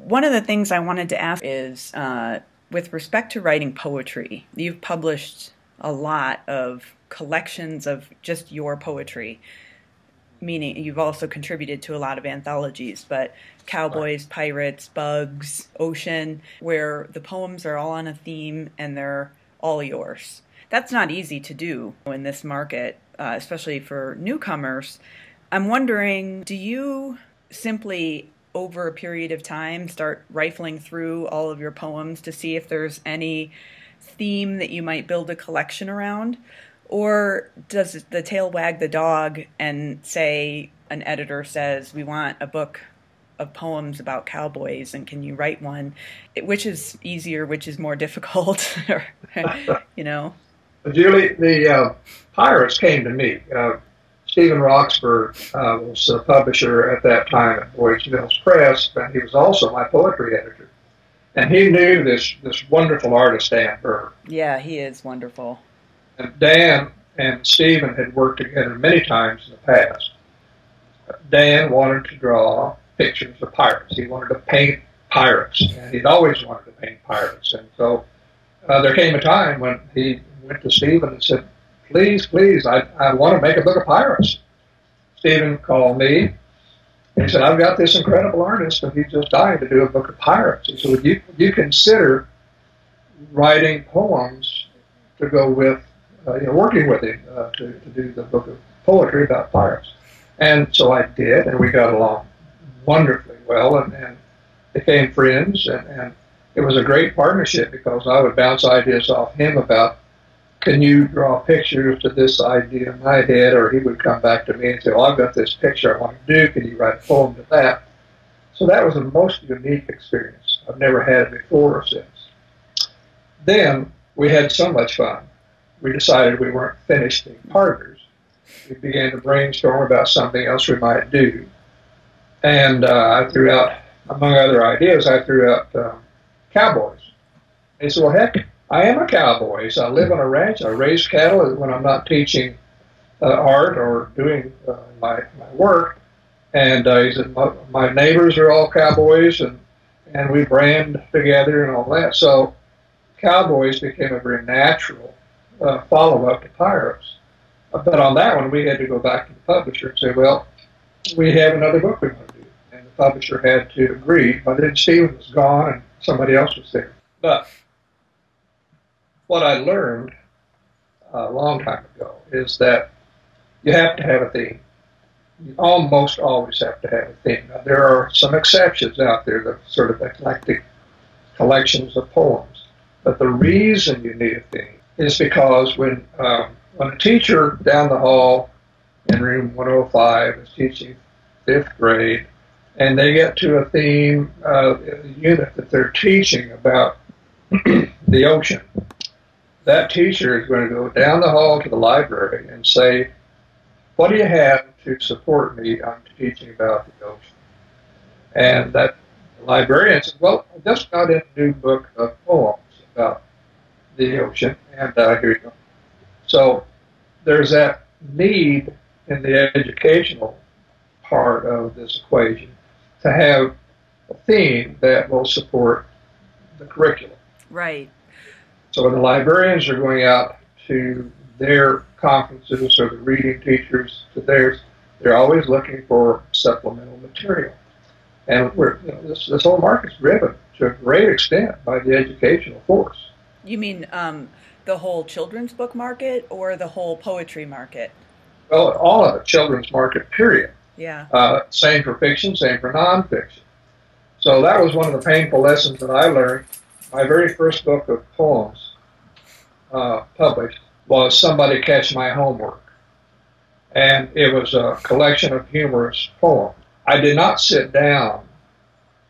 one of the things I wanted to ask is, with respect to writing poetry, you've published a lot of collections of just your poetry, meaning you've also contributed to a lot of anthologies, but Cowboys, Pirates, Bugs, Ocean, where the poems are all on a theme and they're all yours. That's not easy to do in this market, especially for newcomers. I'm wondering, do you simply, over a period of time, start rifling through all of your poems to see if there's any theme that you might build a collection around? Or does the tail wag the dog and say, an editor says, we want a book of poems about cowboys and can you write one? Which is easier, which is more difficult? You know? Julie, the Pirates came to me. Stephen Roxburgh was the publisher at that time at Boyd's Mills Press, and he was also my poetry editor. And he knew this wonderful artist, Dan Burr. Yeah, he is wonderful. And Dan and Stephen had worked together many times in the past. Dan wanted to draw pictures of pirates. He wanted to paint pirates, and he'd always wanted to paint pirates. And so there came a time when he went to Stephen and said, please, I want to make a book of pirates. Stephen called me and he said, I've got this incredible artist and he's just dying to do a book of pirates. He said, would you consider writing poems to go with, working with him to do the book of poetry about pirates? And so I did, and we got along wonderfully well and became friends. And it was a great partnership because I would bounce ideas off him about, can you draw pictures to this idea in my head? Or he would come back to me and say, well, I've got this picture I want to do. Can you write a poem to that? So that was a most unique experience. I've never had it before or since. Then we had so much fun. We decided we weren't finished being partners. We began to brainstorm about something else we might do. And I threw out, among other ideas, cowboys. And he said, well, heck, I am a cowboy. So I live on a ranch. I raise cattle when I'm not teaching art or doing my work. And he said, my neighbors are all cowboys, and we brand together and all that. So cowboys became a very natural follow-up to pirates. But on that one, we had to go back to the publisher and say, well, we have another book we want to do. And the publisher had to agree. By then, Stephen was gone and somebody else was there. But what I learned a long time ago is that you have to have a theme. You almost always have to have a theme. Now, there are some exceptions out there, the sort of eclectic collections of poems. But the reason you need a theme is because when a teacher down the hall in room 105 is teaching 5th grade, and they get to a theme unit that they're teaching about the ocean, that teacher is going to go down the hall to the library and say, what do you have to support me on teaching about the ocean? And that librarian said, well, I just got in a new book of poems about the ocean, and here you go. So there's that need in the educational part of this equation to have a theme that will support the curriculum. Right. So when the librarians are going out to their conferences or the reading teachers to theirs, they're always looking for supplemental material. And this whole market's driven to a great extent by the educational force. You mean the whole children's book market or the whole poetry market? Well, all of it, children's market, period. Yeah. Same for fiction, same for nonfiction. So that was one of the painful lessons that I learned. My very first book of poems published was Somebody Catch My Homework. And it was a collection of humorous poems. I did not sit down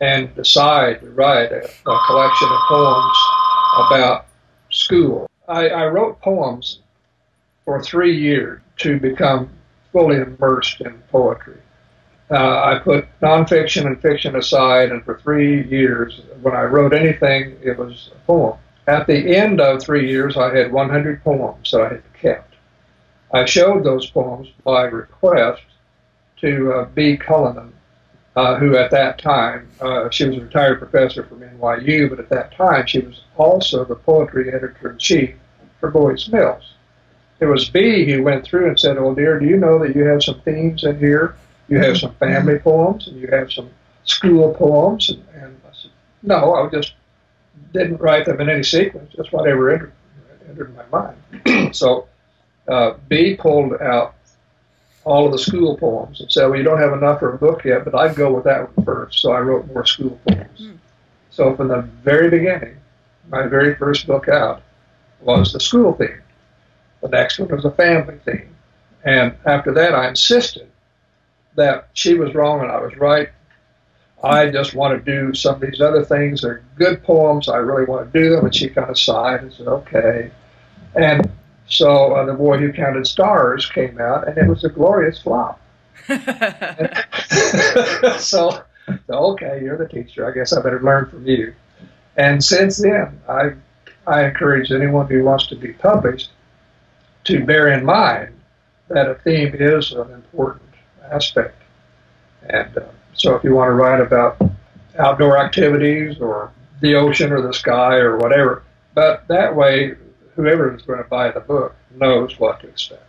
and decide to write a collection of poems about school. I wrote poems for 3 years to become fully immersed in poetry. I put nonfiction and fiction aside, and for 3 years, when I wrote anything, it was a poem. At the end of 3 years, I had 100 poems that I had kept. I showed those poems by request to B. Cullinan, who at that time, she was a retired professor from NYU, but at that time she was also the poetry editor-in-chief for Boys Mills. It was B who went through and said, "Oh dear, do you know that you have some themes in here? You have some family poems and you have some school poems." And I said, "No, I just didn't write them in any sequence, just whatever entered my mind." So B pulled out all of the school poems and said, "Well, you don't have enough for a book yet, but I'd go with that one first." So I wrote more school poems. So from the very beginning, my very first book out was the school theme. The next one was a family theme. And after that, I insisted that she was wrong and I was right. I just want to do some of these other things. They're good poems. I really want to do them. And she kind of sighed and said, "Okay." And so The Boy Who Counted Stars came out, and it was a glorious flop. So, okay, you're the teacher. I guess I better learn from you. And since then, I encourage anyone who wants to be published to bear in mind that a theme is an important aspect. And so if you want to write about outdoor activities or the ocean or the sky or whatever, but that way whoever is going to buy the book knows what to expect.